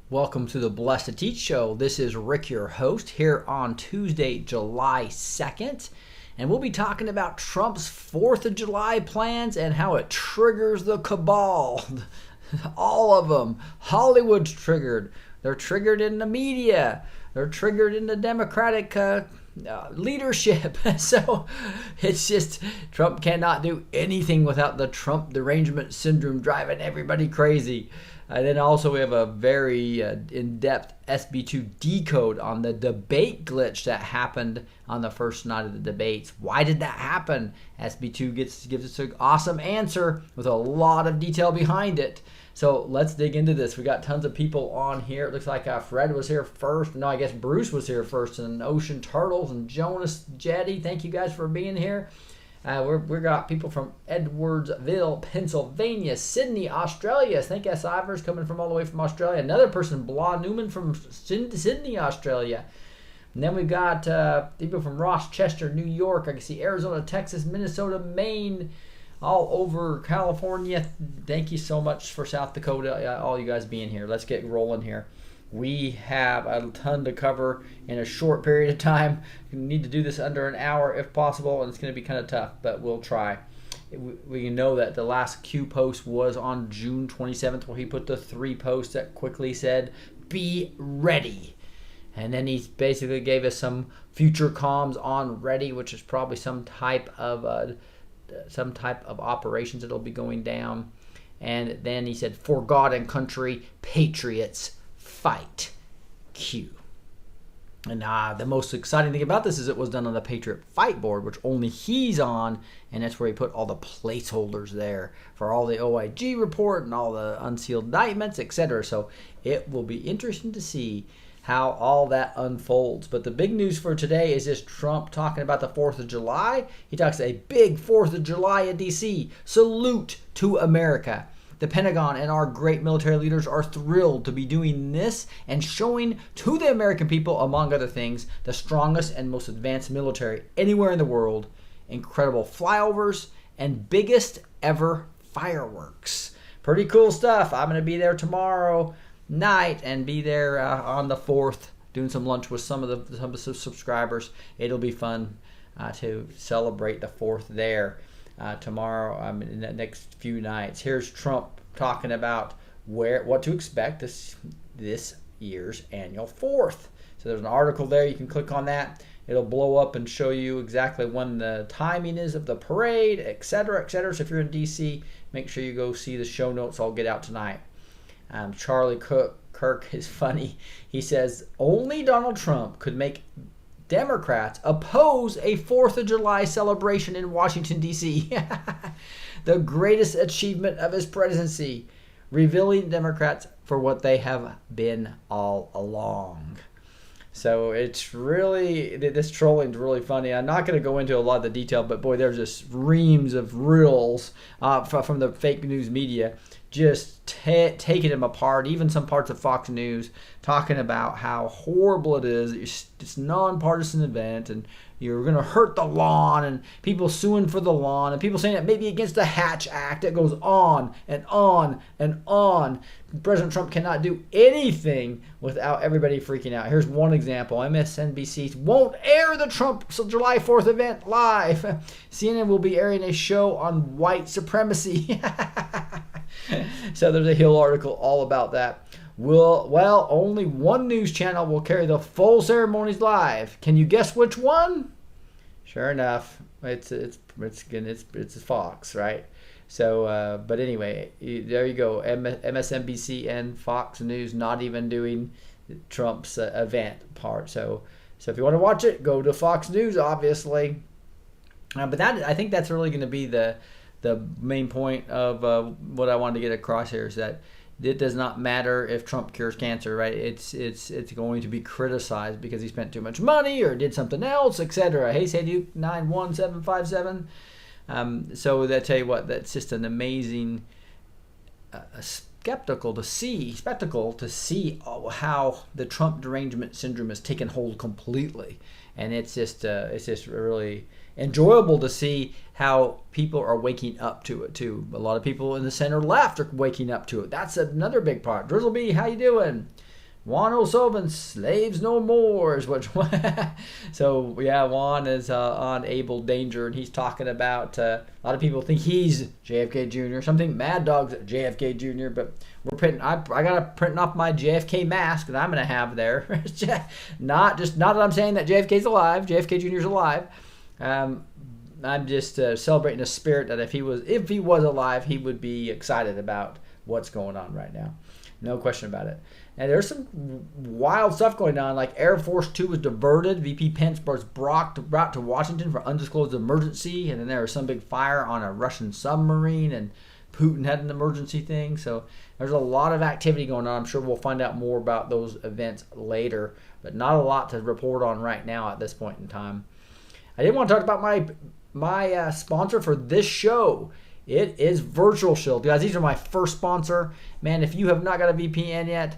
Welcome to the Blessed to Teach Show. This is Rick, your host, here on Tuesday, July 2nd. And we'll be talking about Trump's 4th of July plans and how it triggers the cabal. All of them. Hollywood's triggered. They're triggered in the media. They're triggered in the Democratic leadership. So it's just Trump cannot do anything without the Trump derangement syndrome driving everybody crazy. And then also we have a very in-depth SB2 decode on the debate glitch that happened on the first night of the debates. Why did that happen? SB2 gives us an awesome answer with a lot of detail behind it. So let's dig into this. We got tons of people on here. It looks like Fred was here first. No, I guess Bruce was here first. And Ocean Turtles and Jonas Jetty. Thank you guys for being here. We got people from Edwardsville, Pennsylvania, Sydney, Australia. Thank you, Ivers, coming from all the way from Australia. Another person, Blah Newman from Sydney, Australia. And then we've got people from Rochester, New York. I can see Arizona, Texas, Minnesota, Maine, all over California. Thank you so much for South Dakota, all you guys being here. Let's get rolling here. We have a ton to cover in a short period of time. We need to do this under an hour if possible, and it's going to be kind of tough, but we'll try. We know that the last Q post was on June 27th, where he put the 3 posts that quickly said, "Be ready." And then he basically gave us some future comms on ready, which is probably some type of operations that'll be going down. And then he said, "For God and country, patriots, fight Q." And the most exciting thing about this is it was done on the Patriot Fight board, which only he's on, and that's where he put all the placeholders there for all the OIG report and all the unsealed indictments, etc. So it will be interesting to see how all that unfolds. But the big news for today is just Trump talking about the 4th of July. He talks a big 4th of July in D.C. Salute to America. The Pentagon and our great military leaders are thrilled to be doing this and showing to the American people, among other things, the strongest and most advanced military anywhere in the world, incredible flyovers, and biggest ever fireworks. Pretty cool stuff. I'm going to be there tomorrow night and be there on the 4th doing some lunch with some of the subscribers. It'll be fun to celebrate the 4th there. Tomorrow, in the next few nights. Here's Trump talking about what to expect this year's annual 4th. So there's an article there. You can click on that. It'll blow up and show you exactly when the timing is of the parade, etc., etc. So if you're in D.C., make sure you go see the show notes. I'll get out tonight. Charlie Kirk is funny. He says, only Donald Trump could make Democrats oppose a 4th of July celebration in Washington, D.C. The greatest achievement of his presidency, revealing Democrats for what they have been all along. So it's really, this trolling is really funny. I'm not going to go into a lot of the detail, but boy, there's just reams of reels from the fake news media just taking him apart, even some parts of Fox News talking about how horrible it is. It's a nonpartisan event and you're going to hurt the lawn and people suing for the lawn and people saying it may be against the Hatch Act. It goes on and on and on. President Trump cannot do anything without everybody freaking out. Here's one example. MSNBC won't air the Trump July 4th event live. CNN will be airing a show on white supremacy. So there's a Hill article all about that. Well, only one news channel will carry the full ceremonies live. Can you guess which one? Sure enough, it's Fox, right? So, but anyway, there you go. MSNBC and Fox News not even doing Trump's event part. So if you want to watch it, go to Fox News, obviously. But I think that's really going to be the main point of what I wanted to get across here is that it does not matter if Trump cures cancer, right? It's going to be criticized because he spent too much money or did something else, etc. Hey, Duke 91757. So that tell you what, that's just an amazing spectacle to see how the Trump derangement syndrome has taken hold completely, and it's just really enjoyable to see how people are waking up to it too. A lot of people in the center left are waking up to it. That's another big part. Drizzle B, how you doing? Juan O'Sullivan, slaves no more is what. So yeah, Juan is on Able Danger, and he's talking about a lot of people think he's JFK Jr. Some think Mad Dog's JFK Jr. But we're printing. I gotta print off my JFK mask that I'm gonna have there. not that I'm saying that JFK's alive. JFK Jr.'s alive. I'm just celebrating the spirit that if he was alive, he would be excited about what's going on right now. No question about it. And there's some wild stuff going on, like Air Force 2 was diverted. VP Pence was brought to Washington for undisclosed emergency, and then there was some big fire on a Russian submarine, and Putin had an emergency thing. So there's a lot of activity going on. I'm sure we'll find out more about those events later, but not a lot to report on right now at this point in time. I did want to talk about my sponsor for this show. It is Virtual Shield. Guys, these are my first sponsor. Man, if you have not got a VPN yet,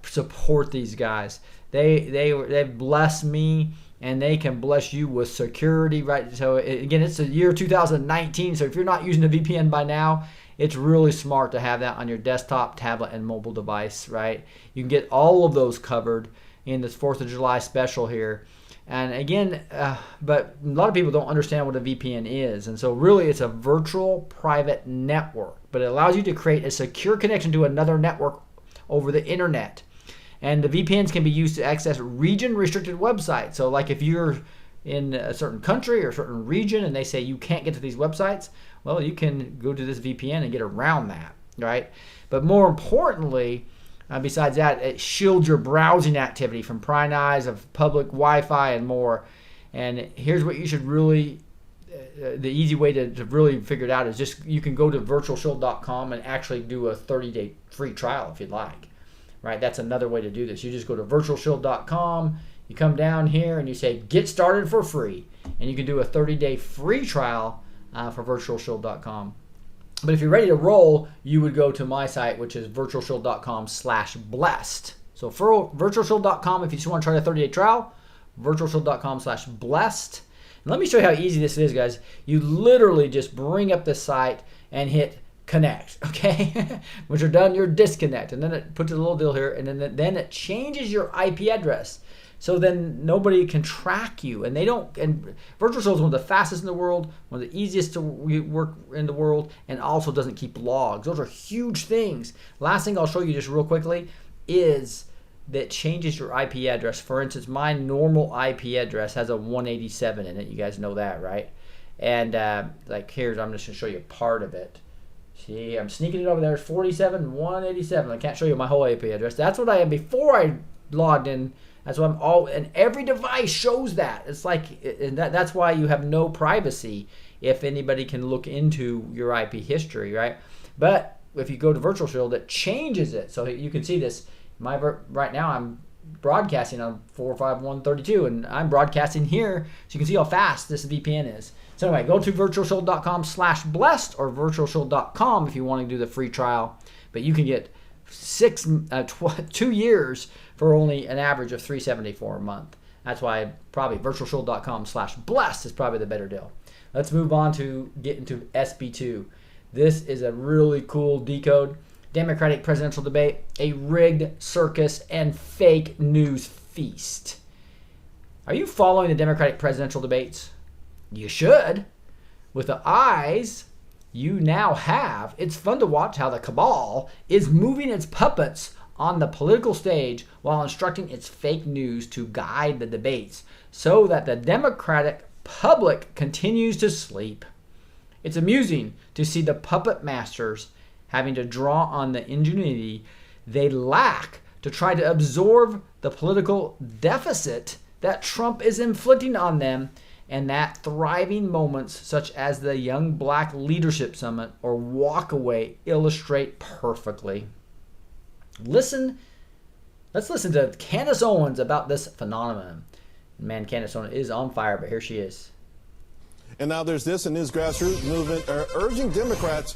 support these guys. They bless me, and they can bless you with security, right? So again, it's the year 2019. So if you're not using a VPN by now, it's really smart to have that on your desktop, tablet, and mobile device, right? You can get all of those covered in this 4th of July special here. And again, but a lot of people don't understand what a VPN is. And so really it's a virtual private network, but it allows you to create a secure connection to another network over the internet. And the VPNs can be used to access region-restricted websites. So like if you're in a certain country or a certain region and they say you can't get to these websites, well, you can go to this VPN and get around that, right? But more importantly, besides that, it shields your browsing activity from prying eyes of public Wi-Fi and more. And here's what you should really, the easy way to really figure it out is just you can go to virtualshield.com and actually do a 30-day free trial if you'd like. Right? That's another way to do this. You just go to virtualshield.com, you come down here and you say get started for free. And you can do a 30-day free trial for virtualshield.com. But if you're ready to roll, you would go to my site, which is virtualshield.com/blessed. So for virtualshield.com, if you just want to try a 30-day trial, virtualshield.com/blessed. And let me show you how easy this is, guys. You literally just bring up the site and hit connect, okay? Once you're done, you're disconnect. And then it puts a little deal here, and then it changes your IP address. So then nobody can track you, and they don't. And Virtual Shield is one of the fastest in the world, one of the easiest to work in the world, and also doesn't keep logs. Those are huge things. Last thing I'll show you just real quickly is that changes your IP address. For instance, my normal IP address has a 187 in it. You guys know that, right? And like here's, I'm just gonna show you part of it. See, I'm sneaking it over there. It's 47,187. I can't show you my whole IP address. That's what I am before I logged in. That's why and every device shows that. It's like, and that's why you have no privacy if anybody can look into your IP history, right? But if you go to Virtual Shield, it changes it. So you can see this. Right now I'm broadcasting on 45132, and I'm broadcasting here, so you can see how fast this VPN is. So anyway, go to virtualshield.com/blessed or virtualshield.com if you want to do the free trial. But you can get 2 years for only an average of $374 a month. That's why probably virtualshield.com/blessed is probably the better deal. Let's move on to get into SB2. This is a really cool Decode. Democratic presidential debate, a rigged circus and fake news feast. Are you following the Democratic presidential debates? You should. With the eyes you now have, it's fun to watch how the Cabal is moving its puppets on the political stage while instructing its fake news to guide the debates so that the Democratic public continues to sleep. It's amusing to see the puppet masters having to draw on the ingenuity they lack to try to absorb the political deficit that Trump is inflicting on them, and that thriving moments such as the Young Black Leadership Summit or Walkaway illustrate perfectly. Let's listen to Candace Owens about this phenomenon. Man, Candace Owens is on fire, but here she is. And now there's this and his grassroots movement urging Democrats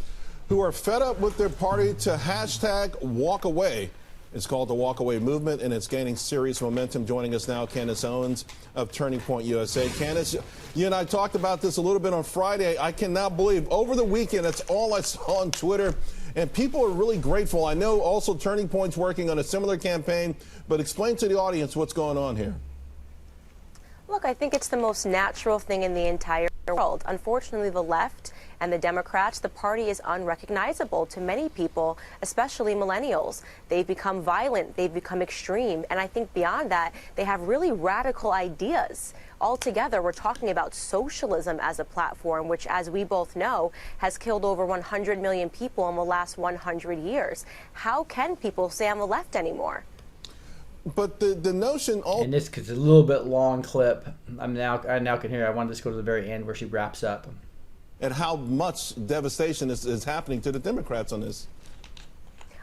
who are fed up with their party to hashtag walk away. It's called the Walkaway Movement, and it's gaining serious momentum. Joining us now, Candace Owens of Turning Point USA. Candace, you and I talked about this a little bit on Friday. I cannot believe over the weekend, that's all I saw on Twitter, and people are really grateful. I know also Turning Point's working on a similar campaign, but explain to the audience what's going on here. Look, I think it's the most natural thing in the entire world. Unfortunately, the left and the Democrats, the party is unrecognizable to many people, especially millennials. They've become violent, they've become extreme, and I think beyond that, they have really radical ideas. Altogether, we're talking about socialism as a platform, which, as we both know, has killed over 100 million people in the last 100 years. How can people say on the left anymore? But the notion... And this is a little bit long clip. I now can hear. I wanted to go to the very end where she wraps up. And how much devastation is happening to the Democrats on this.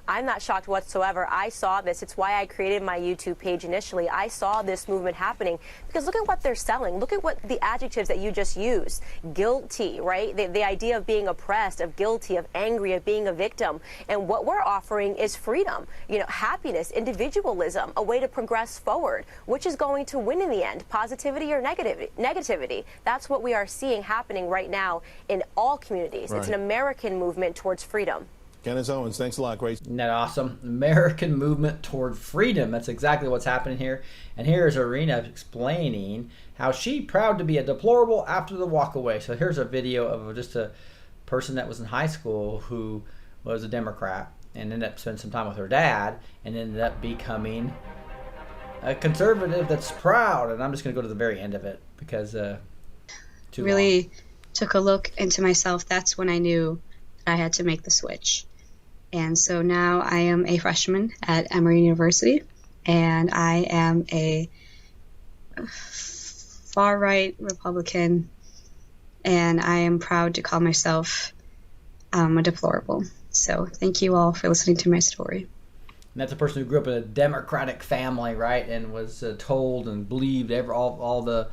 I'm not shocked whatsoever. I saw this. It's why I created my YouTube page initially. I saw this movement happening because look at what they're selling. Look at what the adjectives that you just used. Guilty, right? The idea of being oppressed, of guilty, of angry, of being a victim. And what we're offering is freedom, happiness, individualism, a way to progress forward. Which is going to win in the end, positivity or negativity? That's what we are seeing happening right now in all communities. Right. It's an American movement towards freedom. Candace Owens, thanks a lot, Grace. Isn't that awesome? American movement toward freedom. That's exactly what's happening here. And here's Irina explaining how she proud to be a deplorable after the walkaway. So here's a video of just a person that was in high school who was a Democrat and ended up spending some time with her dad and ended up becoming a conservative that's proud. And I'm just going to go to the very end of it because really took a look into myself. That's when I knew I had to make the switch. And so now I am a freshman at Emory University, and I am a far-right Republican, and I am proud to call myself a deplorable. So thank you all for listening to my story. And that's a person who grew up in a Democratic family, right, and was told and believed all the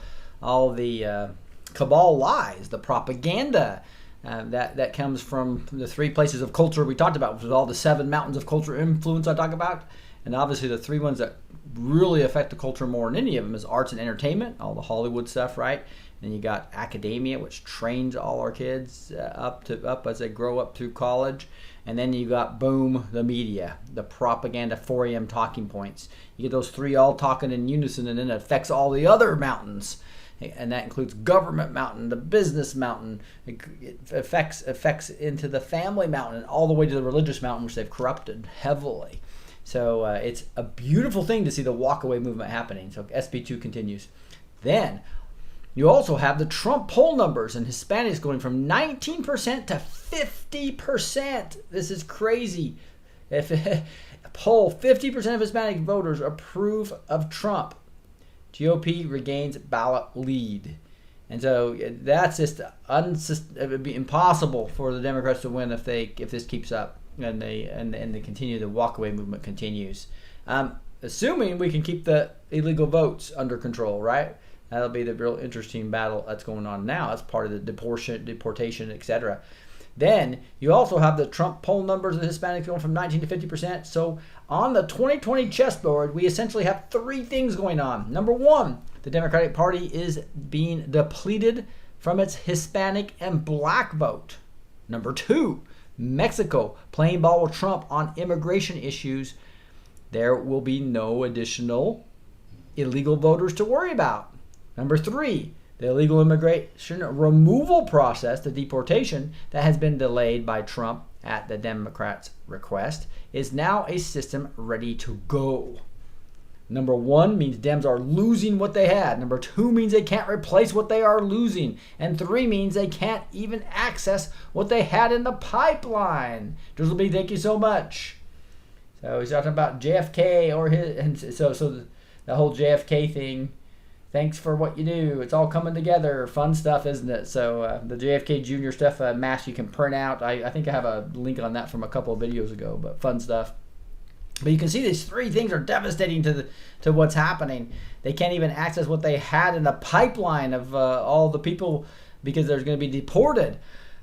cabal lies, the propaganda. That comes from the three places of culture we talked about, which is all the 7 mountains of culture influence I talk about. And obviously the 3 ones that really affect the culture more than any of them is arts and entertainment, all the Hollywood stuff, right? And then you got academia, which trains all our kids up as they grow up through college. And then you got, boom, the media, the propaganda 4 a.m. talking points. You get those 3 all talking in unison, and then it affects all the other mountains. And that includes government mountain, the business mountain. It affects into the family mountain, and all the way to the religious mountain, which they've corrupted heavily. So it's a beautiful thing to see the walkaway movement happening. So SB2 continues. Then you also have the Trump poll numbers and Hispanics going from 19% to 50%. This is crazy. If a poll, 50% of Hispanic voters approve of Trump. GOP regains ballot lead. And so that's just it would be impossible for the Democrats to win if this keeps up and they continue, the walkaway movement continues. Assuming we can keep the illegal votes under control, right? That'll be the real interesting battle that's going on now as part of the deportation, etc. Then you also have the Trump poll numbers of Hispanics going from 19 to 50%. So on the 2020 chessboard, we essentially have 3 things going on. Number 1, the Democratic Party is being depleted from its Hispanic and black vote. Number 2, Mexico playing ball with Trump on immigration issues. There will be no additional illegal voters to worry about. Number 3, the illegal immigration removal process, the deportation that has been delayed by Trump at the Democrats' request, is now a system ready to go. Number 1 means Dems are losing what they had. Number 2 means they can't replace what they are losing. And 3 means they can't even access what they had in the pipeline. Drizzle B, thank you so much. So he's talking about JFK and so the whole JFK thing. Thanks for what you do. It's all coming together. Fun stuff, isn't it? So the JFK Jr. stuff, mask you can print out. I think I have a link on that from a couple of videos ago, but fun stuff. But you can see these 3 things are devastating to what's happening. They can't even access what they had in the pipeline of all the people because they're going to be deported.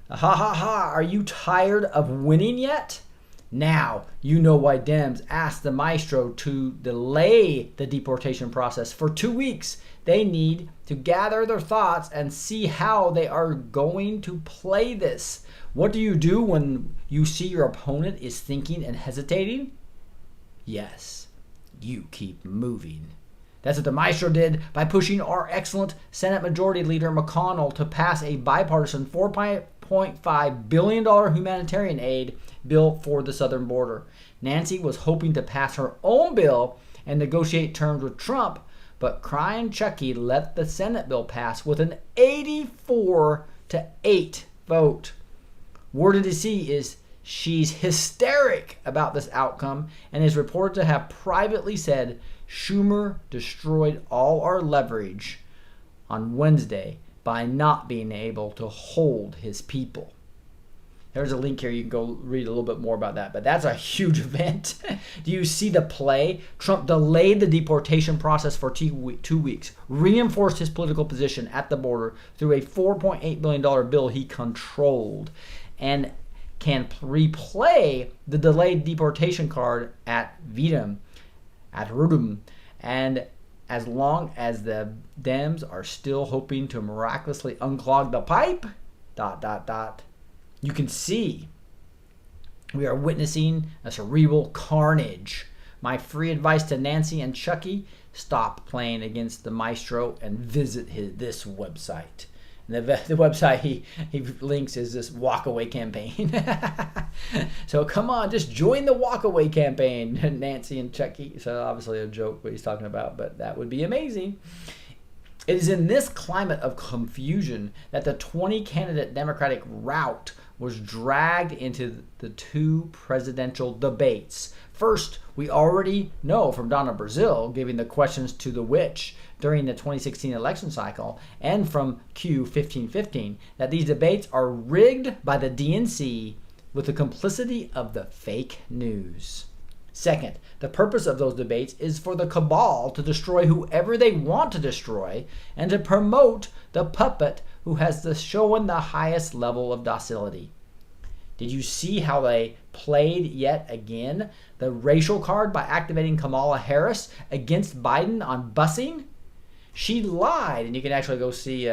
Ha ha ha. Are you tired of winning yet? Now, you know why Dems asked the maestro to delay the deportation process for 2 weeks. They need to gather their thoughts and see how they are going to play this. What do you do when you see your opponent is thinking and hesitating? Yes, you keep moving. That's what the maestro did by pushing our excellent Senate Majority Leader McConnell to pass a bipartisan $4.5 billion humanitarian aid bill for the southern border. Nancy was hoping to pass her own bill and negotiate terms with Trump, but crying Chucky let the Senate bill pass with an 84-8 vote. Word in D.C. is she's hysteric about this outcome and is reported to have privately said Schumer destroyed all our leverage on Wednesday by not being able to hold his people. There's a link here. You can go read a little bit more about that. But that's a huge event. Do you see the play? Trump delayed the deportation process for 2 weeks, reinforced his political position at the border through a $4.8 billion bill he controlled, and can replay the delayed deportation card at Vidum, and as long as the Dems are still hoping to miraculously unclog the pipe, ... You can see we are witnessing a cerebral carnage. My free advice to Nancy and Chucky: stop playing against the maestro and visit this website. And the website he links is this walkaway campaign. So come on, just join the walkaway campaign, Nancy and Chucky. So obviously a joke what he's talking about, but that would be amazing. It is in this climate of confusion that the 20-candidate Democratic rout was dragged into the two presidential debates. First, we already know from Donna Brazile giving the questions to the witch during the 2016 election cycle, and from Q1515, that these debates are rigged by the DNC with the complicity of the fake news. Second, the purpose of those debates is for the cabal to destroy whoever they want to destroy and to promote the puppet who has shown the highest level of docility. Did you see how they played yet again the racial card by activating Kamala Harris against Biden on busing? She lied, and you can actually go see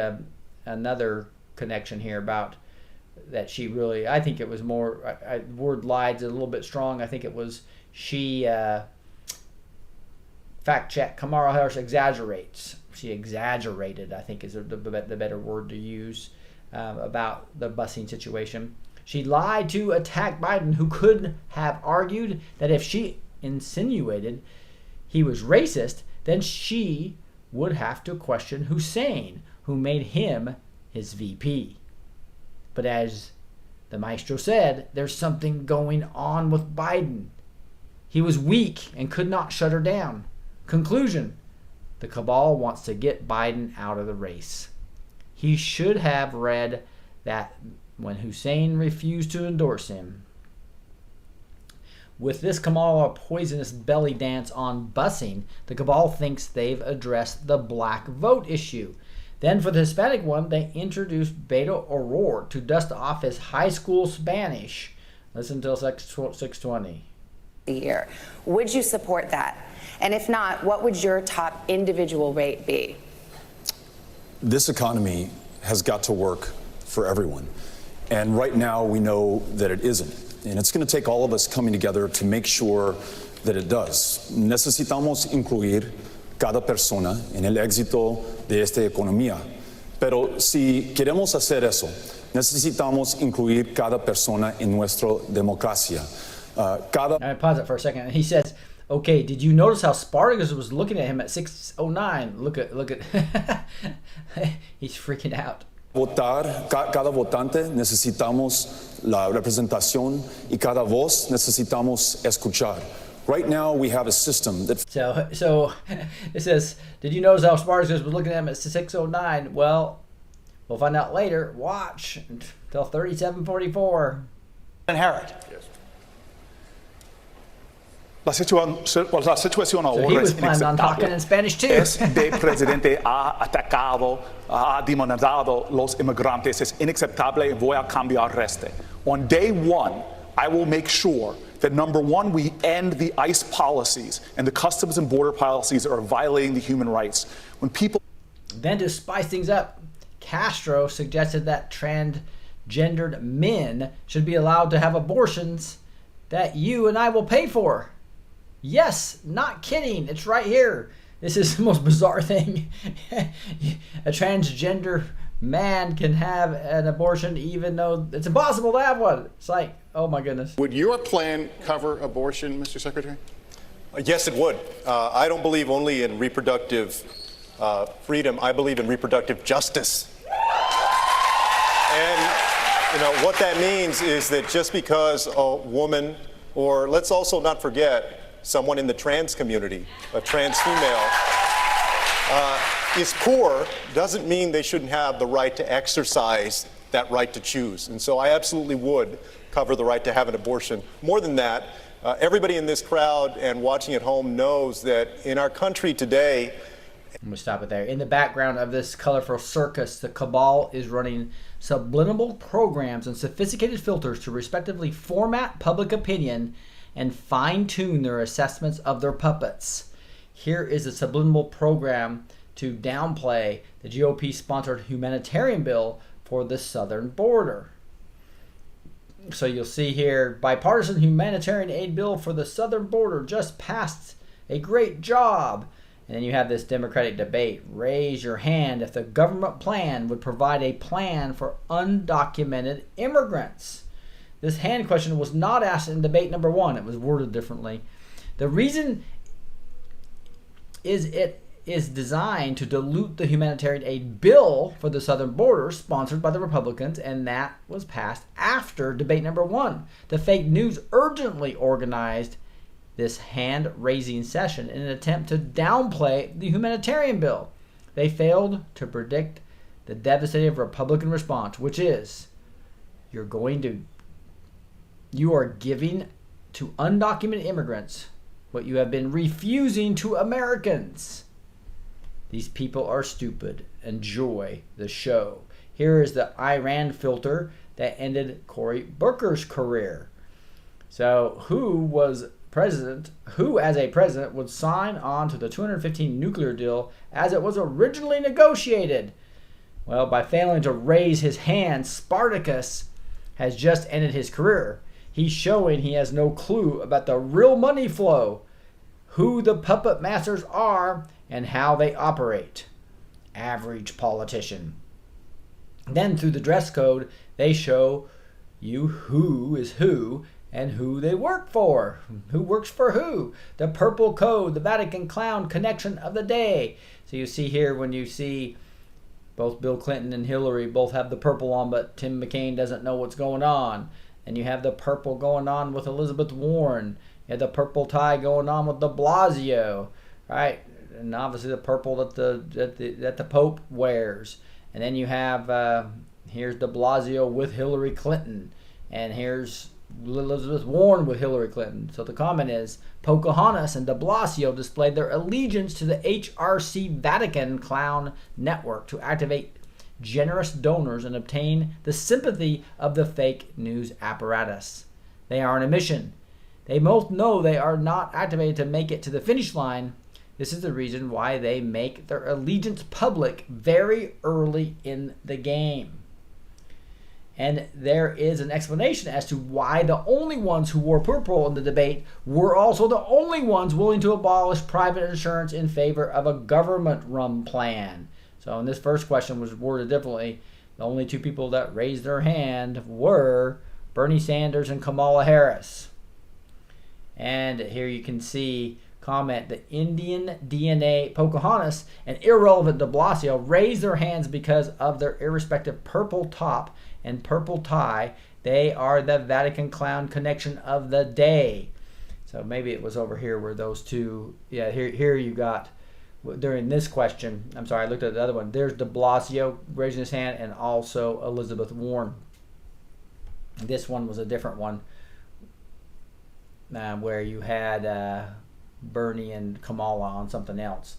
another connection here about that she really, I think it was more, word lied is a little bit strong. I think it was she, fact check, Kamala Harris exaggerates. She exaggerated, I think is the better word to use about the busing situation. She lied to attack Biden, who could have argued that if she insinuated he was racist, then she would have to question Hussein, who made him his VP. But as the maestro said, there's something going on with Biden. He was weak and could not shut her down. Conclusion: the cabal wants to get Biden out of the race. He should have read that when Hussein refused to endorse him. With this Kamala poisonous belly dance on busing, the cabal thinks they've addressed the black vote issue. Then for the Hispanic one, they introduced Beto O'Rourke to dust off his high school Spanish. Listen till 620. Year. Would you support that? And if not, what would your top individual rate be? This economy has got to work for everyone. And right now we know that it isn't. And it's going to take all of us coming together to make sure that it does. Necesitamos incluir cada persona en el éxito de esta economía. Pero si queremos hacer eso, necesitamos incluir cada persona en nuestra democracia. I pause it for a second. He says, okay, did you notice how Spartacus was looking at him at 6:09? Look at he's freaking out. Votar, cada votante necesitamos la representación y cada voz necesitamos escuchar. Right now we have a system that... So it says, did you notice how Spartacus was looking at him at 6:09? Well, we'll find out later. Watch until 37:44. Inherit. Yes. La situación ahora es inaceptable. Este presidente ha atacado, ha demonizado los inmigrantes. Es inaceptable y voy a cambiar este. On day one, I will make sure that, number one, we end the ICE policies and the customs and border policies that are violating the human rights. When people Then to spice things up, Castro suggested that transgendered men should be allowed to have abortions that you and I will pay for. Yes, not kidding. It's right here. This is the most bizarre thing. A transgender man can have an abortion even though it's impossible to have one. It's like, oh my goodness. Would your plan cover abortion, Mr. Secretary? Yes, it would. I don't believe only in reproductive freedom. I believe in reproductive justice. And what that means is that just because a woman, or let's also not forget, someone in the trans community, a trans female, is poor, doesn't mean they shouldn't have the right to exercise that right to choose. And so I absolutely would cover the right to have an abortion. More than that, everybody in this crowd and watching at home knows that in our country today, I'm going to stop it there. In the background of this colorful circus, the Cabal is running subliminal programs and sophisticated filters to respectively format public opinion and fine-tune their assessments of their puppets. Here is a subliminal program to downplay the GOP-sponsored humanitarian bill for the southern border. So you'll see here, bipartisan humanitarian aid bill for the southern border just passed. A great job. And then you have this Democratic debate. Raise your hand if the government plan would provide a plan for undocumented immigrants. This hand question was not asked in debate number 1. It was worded differently. The reason is it is designed to dilute the humanitarian aid bill for the southern border sponsored by the Republicans, and that was passed after debate number 1. The fake news urgently organized this hand-raising session in an attempt to downplay the humanitarian bill. They failed to predict the devastating Republican response, which is, you are giving to undocumented immigrants what you have been refusing to Americans. These people are stupid. Enjoy the show. Here is the Iran filter that ended Cory Booker's career. So who as a president would sign on to the 215 nuclear deal as it was originally negotiated? Well, by failing to raise his hand, Spartacus has just ended his career. He's showing he has no clue about the real money flow, who the puppet masters are, and how they operate. Average politician. Then through the dress code, they show you who is who and who they work for. Who works for who? The purple code, the Vatican clown connection of the day. So you see here when you see both Bill Clinton and Hillary both have the purple on, but Tim McCain doesn't know what's going on. And you have the purple going on with Elizabeth Warren. You have the purple tie going on with de Blasio, right? And obviously the purple that the Pope wears. And then you have here's de Blasio with Hillary Clinton, and here's Elizabeth Warren with Hillary Clinton. So the comment is, Pocahontas and de Blasio displayed their allegiance to the HRC Vatican clown network to activate generous donors and obtain the sympathy of the fake news apparatus. They are on a mission. They both know they are not activated to make it to the finish line. This is the reason why they make their allegiance public very early in the game. And there is an explanation as to why the only ones who wore purple in the debate were also the only ones willing to abolish private insurance in favor of a government-run plan. So, and this first question was worded differently. The only two people that raised their hand were Bernie Sanders and Kamala Harris. And here you can see comment, the Indian DNA Pocahontas and irrelevant de Blasio raised their hands because of their irrespective purple top and purple tie. They are the Vatican clown connection of the day. So maybe it was over here where those two, yeah, here you got, during this question, I'm sorry, I looked at the other one. There's de Blasio raising his hand and also Elizabeth Warren. This one was a different one where you had Bernie and Kamala on something else.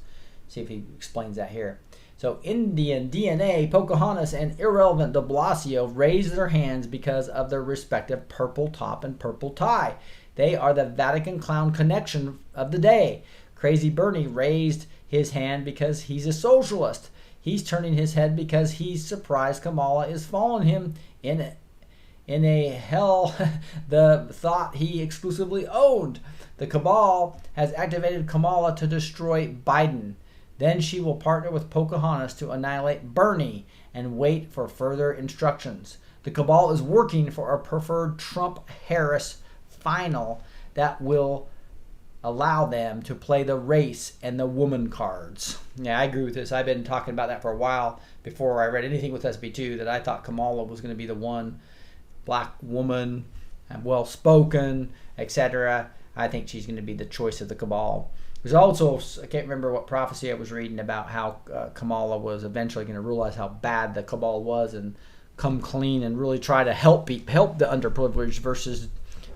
See if he explains that here. So Indian DNA, Pocahontas, and irrelevant de Blasio raised their hands because of their respective purple top and purple tie. They are the Vatican clown connection of the day. Crazy Bernie raised his hand because he's a socialist. He's turning his head because he's surprised Kamala is following him in a hell the thought he exclusively owned. The Cabal has activated Kamala to destroy Biden. Then she will partner with Pocahontas to annihilate Bernie and wait for further instructions. The Cabal is working for a preferred Trump-Harris final that will allow them to play the race and the woman cards. Yeah, I agree with this. I've been talking about that for a while before I read anything with SB2, that I thought Kamala was going to be the one, black woman, and well-spoken, etc. I think she's going to be the choice of the Cabal. There's also, I can't remember what prophecy I was reading about how Kamala was eventually going to realize how bad the Cabal was and come clean and really try to help the underprivileged versus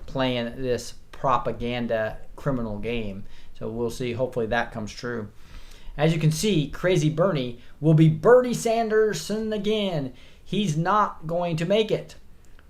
playing this propaganda criminal game. So we'll see. Hopefully that comes true. As you can see, Crazy Bernie will be Bernie Sanderson again. He's not going to make it.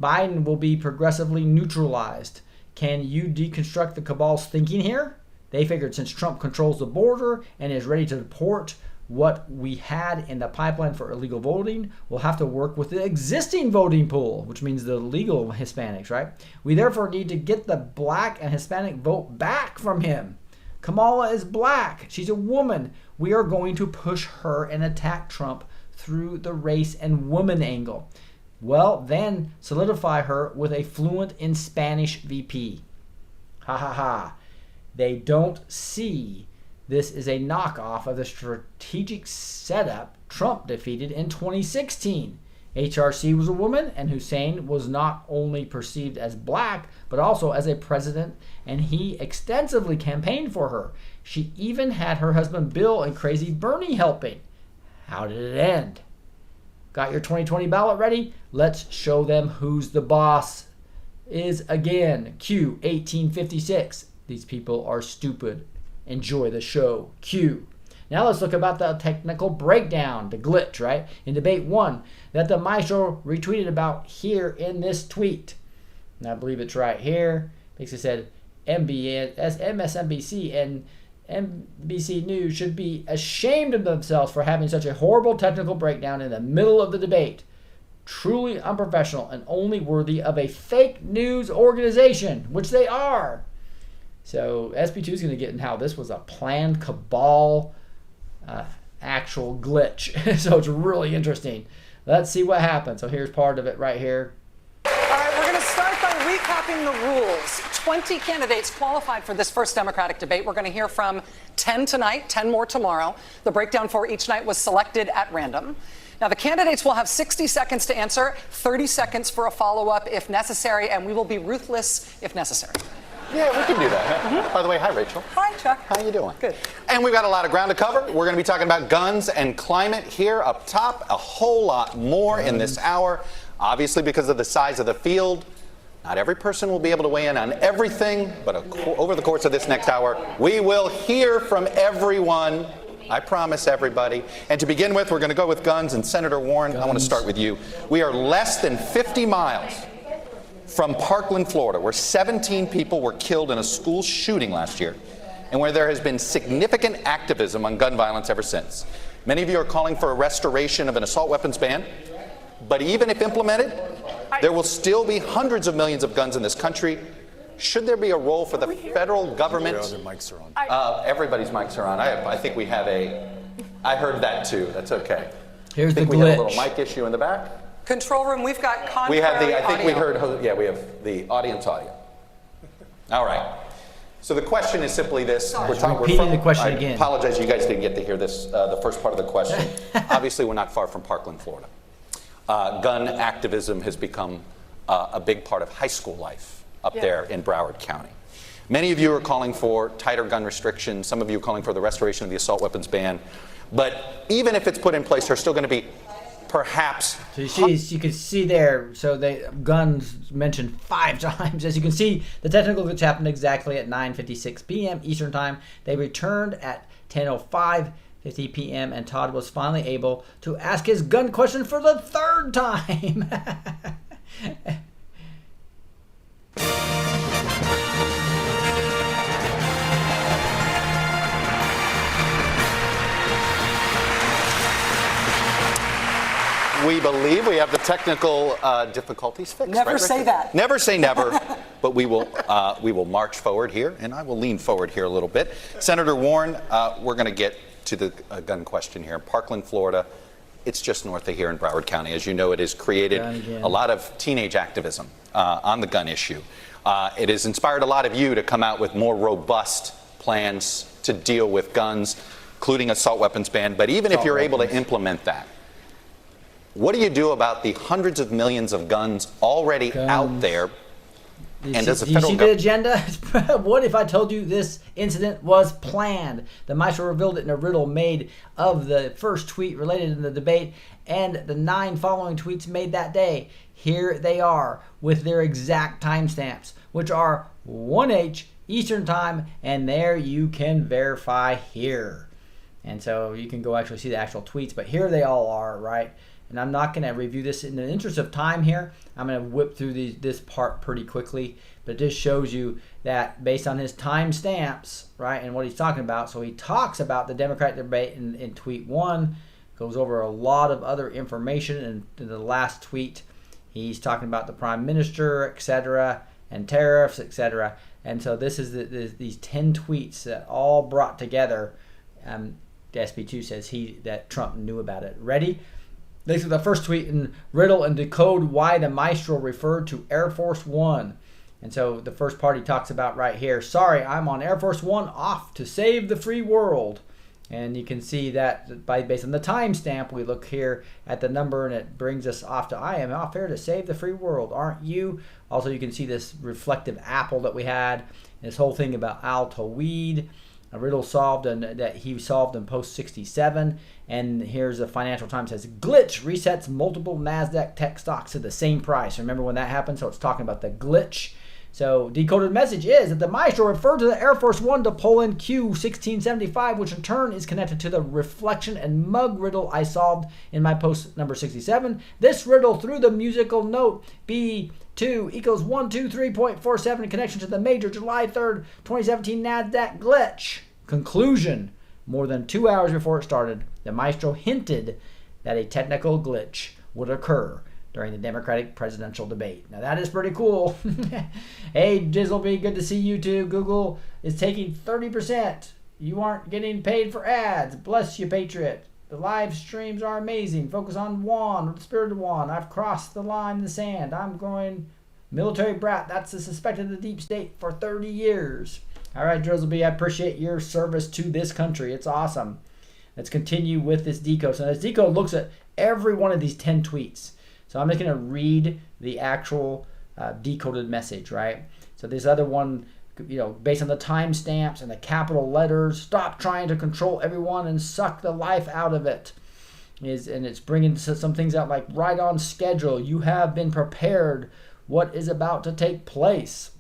Biden will be progressively neutralized. Can you deconstruct the Cabal's thinking here? They figured since Trump controls the border and is ready to deport what we had in the pipeline for illegal voting, we'll have to work with the existing voting pool, which means the legal Hispanics, right? We therefore need to get the black and Hispanic vote back from him. Kamala is black. She's a woman. We are going to push her and attack Trump through the race and woman angle. Well, then solidify her with a fluent in Spanish VP. Ha ha ha. They don't see this is a knockoff of the strategic setup Trump defeated in 2016. HRC was a woman, and Hussein was not only perceived as black, but also as a president, and he extensively campaigned for her. She even had her husband Bill and Crazy Bernie helping. How did it end? Got your 2020 ballot ready? Let's show them who's the boss is again. Q 1856. These people are stupid. Enjoy the show. Q. Now let's look about the technical breakdown, the glitch, right? In debate 1 that the Maestro retweeted about here in this tweet. And I believe it's right here. Basically said MSNBC and NBC News should be ashamed of themselves for having such a horrible technical breakdown in the middle of the debate. Truly unprofessional and only worthy of a fake news organization, which they are. So SB2 is going to get in how this was a planned Cabal actual glitch. So it's really interesting. Let's see what happens. So here's part of it right here. All right, we're going to start by recapping the rules. 20 candidates qualified for this first Democratic debate. We're going to hear from 10 tonight, 10 more tomorrow. The breakdown for each night was selected at random. Now, the candidates will have 60 seconds to answer, 30 seconds for a follow-up if necessary, and we will be ruthless if necessary. Yeah, we can do that. By the way, hi, Rachel. Hi, Chuck. How you doing? Good. And we've got a lot of ground to cover. We're going to be talking about guns and climate here up top. A whole lot more in this hour. Obviously, because of the size of the field, not every person will be able to weigh in on everything, but over the course of this next hour, we will hear from everyone. I promise everybody. And to begin with, we're going to go with guns. And Senator Warren, I want to start with you. We are less than 50 miles from Parkland, Florida, where 17 people were killed in a school shooting last year, and where there has been significant activism on gun violence ever since. Many of you are calling for a restoration of an assault weapons ban, but even if implemented, there will still be hundreds of millions of guns in this country. Should there be a role for the federal government? Your other mics are on. Everybody's mics are on. I think we have I heard that too. That's okay. Here's I think the we glitch. have a little mic issue in the back. Control room, we've got contrary We have the, I think we audio. heard, yeah, we have the audience audio. All right. So the question is simply this. Repeating the question I again. apologize, you guys didn't get to hear this, the first part of the question. Obviously, we're not far from Parkland, Florida. Gun activism has become a big part of high school life up there in Broward County. Many of you are calling for tighter gun restrictions. Some of you are calling for the restoration of the assault weapons ban. But even if it's put in place, there's still going to be perhaps. So you can see there, so the guns mentioned 5 times. As you can see, the technical glitch happened exactly at 9:56 p.m. Eastern Time. They returned at 10:05 7:50 p.m. and Todd was finally able to ask his gun question for the third time. We believe we have the technical difficulties fixed. Never say that. Never say never. But we will march forward here, and I will lean forward here a little bit. Senator Warren, we're going to get to the gun question here. Parkland, Florida, it's just north of here in Broward County. As you know, it has created a lot of teenage activism on the gun issue. It has inspired a lot of you to come out with more robust plans to deal with guns, including assault weapons ban. But even if you're able to implement that, what do you do about the hundreds of millions of guns already out there? And do you see the agenda? What if I told you this incident was planned? The Maestro revealed it in a riddle made of the first tweet related in the debate and the 9 following tweets made that day. Here they are with their exact timestamps, which are 1H Eastern Time, and there you can verify here. And so you can go actually see the actual tweets, but here they all are, right? And I'm not going to review this in the interest of time here. I'm going to whip through this part pretty quickly. But it just shows you that based on his time stamps, right, and what he's talking about. So he talks about the Democratic debate in tweet 1, goes over a lot of other information. And in the last tweet, he's talking about the prime minister, etc., and tariffs, etc. And so this is these 10 tweets that all brought together. The SB2 says that Trump knew about it. Ready? This is the first tweet in Riddle and Decode why the Maestro referred to Air Force One. And so the first part he talks about right here. Sorry, I'm on Air Force One off to save the free world. And you can see that based on the timestamp, we look here at the number and it brings us off to I am off air to save the free world, aren't you? Also, you can see this reflective apple that we had. This whole thing about Al Tawid. A riddle solved and that he solved in post 67. And here's the Financial Times says glitch resets multiple NASDAQ tech stocks to the same price. Remember when that happened? So it's talking about the glitch. So decoded message is that the Maestro referred to the Air Force One to Poland Q1675, which in turn is connected to the reflection and mug riddle I solved in my post number 67. This riddle through the musical note B2 equals 123.47 in connection to the major July 3rd, 2017 NASDAQ glitch. Conclusion. More than 2 hours before it started, the Maestro hinted that a technical glitch would occur during the Democratic presidential debate. Now that is pretty cool. Hey, Jizzleby, good to see you too. Google is taking 30%. You aren't getting paid for ads. Bless you, Patriot. The live streams are amazing. Focus on Juan, the spirit of Juan. I've crossed the line in the sand. I'm going military brat. That's the suspected of the deep state for 30 years. All right, Drizzleby, I appreciate your service to this country. It's awesome. Let's continue with this decode. So this decode looks at every one of these 10 tweets. So I'm just going to read the actual decoded message, right? So this other one, based on the timestamps and the capital letters, stop trying to control everyone and suck the life out of it. And it's bringing some things out like right on schedule. You have been prepared. What is about to take place?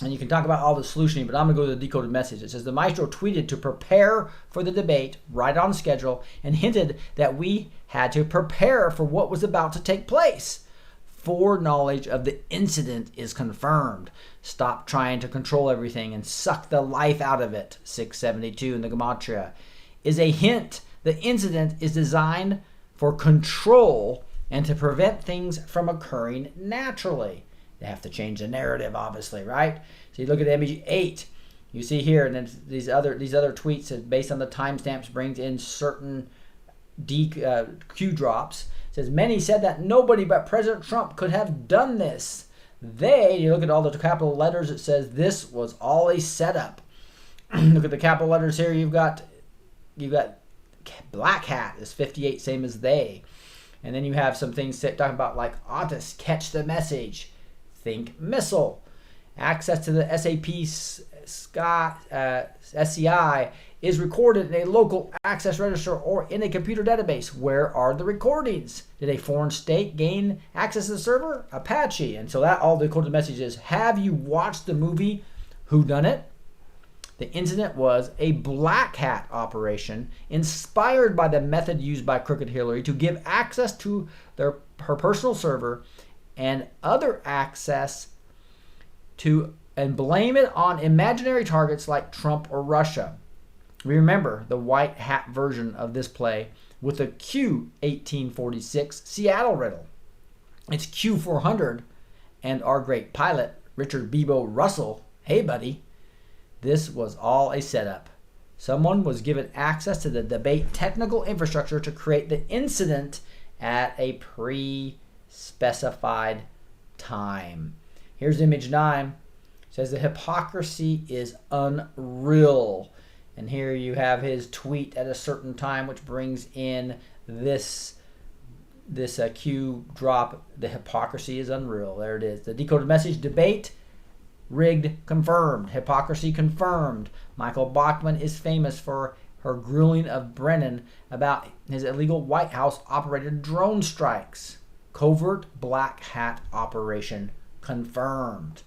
And you can talk about all the solutioning, but I'm going to go to the decoded message. It says, the Maestro tweeted to prepare for the debate right on schedule and hinted that we had to prepare for what was about to take place. Foreknowledge of the incident is confirmed. Stop trying to control everything and suck the life out of it. 672 in the Gematria is a hint. The incident is designed for control and to prevent things from occurring naturally. They have to change the narrative, obviously, right? So you look at MBG 8. You see here, and then these other tweets based on the timestamps brings in certain Q drops. It says many said that nobody but President Trump could have done this. You look at all the capital letters. It says this was all a setup. Look at the capital letters here. You've got Black Hat is 58, same as they. And then you have some things talking about like Otis, catch the message. Think missile. Access to the SAP SCI is recorded in a local access register or in a computer database. Where are the recordings? Did a foreign state gain access to the server? Apache. And so that all the decoded message is, have you watched the movie Whodunit? The incident was a black hat operation inspired by the method used by Crooked Hillary to give access to her personal server and other access to and blame it on imaginary targets like Trump or Russia. We remember the white hat version of this play with the Q1846 Seattle riddle. It's Q400 and our great pilot, Richard Bebo Russell. Hey, buddy. This was all a setup. Someone was given access to the debate technical infrastructure to create the incident at a pre-specified time. Here's image 9. It says the hypocrisy is unreal. And here you have his tweet at a certain time, which brings in this Q drop. The hypocrisy is unreal. There it is. The decoded message: debate rigged, confirmed. Hypocrisy confirmed. Michael Bachmann is famous for her grueling of Brennan about his illegal White House operated drone strikes. Covert black hat operation confirmed.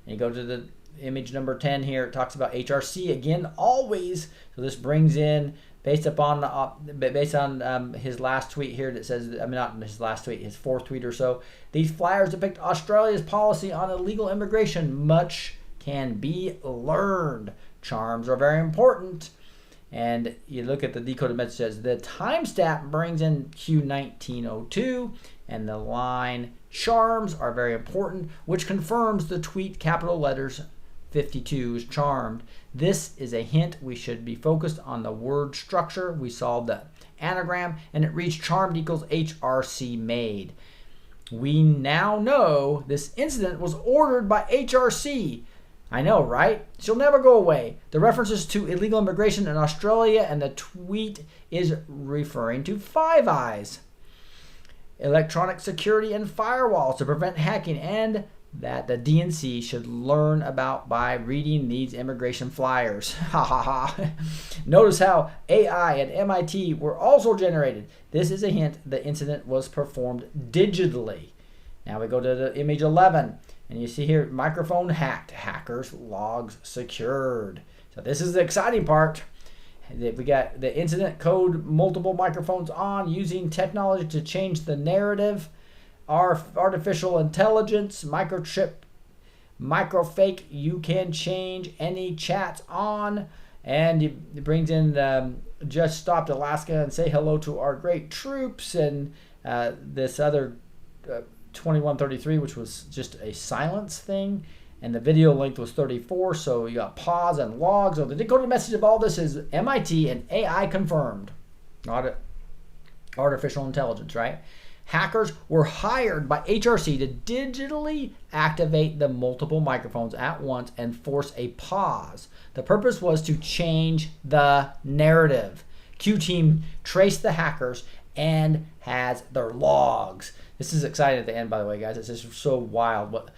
And you go to the image number 10 here. It talks about HRC again, always. So this brings in based on his last tweet here that says, not his last tweet, his fourth tweet or so. These flyers depict Australia's policy on illegal immigration. Much can be learned. Charms are very important. And you look at the decoded message, says the timestamp brings in Q1902, and the line charms are very important, which confirms the tweet capital letters 52 is charmed. This is a hint we should be focused on the word structure. We solved the anagram, and it reads charmed equals HRC made. We now know this incident was ordered by HRC. I know, right? She'll never go away. The references to illegal immigration in Australia, and the tweet is referring to Five Eyes, electronic security and firewalls to prevent hacking, and that the DNC should learn about by reading these immigration flyers. Ha ha ha. Notice how AI at MIT were also generated. This is a hint the incident was performed digitally. Now we go to the image 11, and you see here, microphone hacked, hackers, logs secured. So this is the exciting part. We got the incident code, multiple microphones on, using technology to change the narrative. Our artificial intelligence, microchip, microfake, you can change any chats on. And it brings in just stopped Alaska and say hello to our great troops. And this other 2133, which was just a silence thing. And the video length was 34, so you got pause and logs. So the decoded message of all this is MIT and AI confirmed. Artificial intelligence, right? Hackers were hired by HRC to digitally activate the multiple microphones at once and force a pause. The purpose was to change the narrative. Q team traced the hackers and has their logs. This is exciting at the end, by the way, guys. It's just so wild what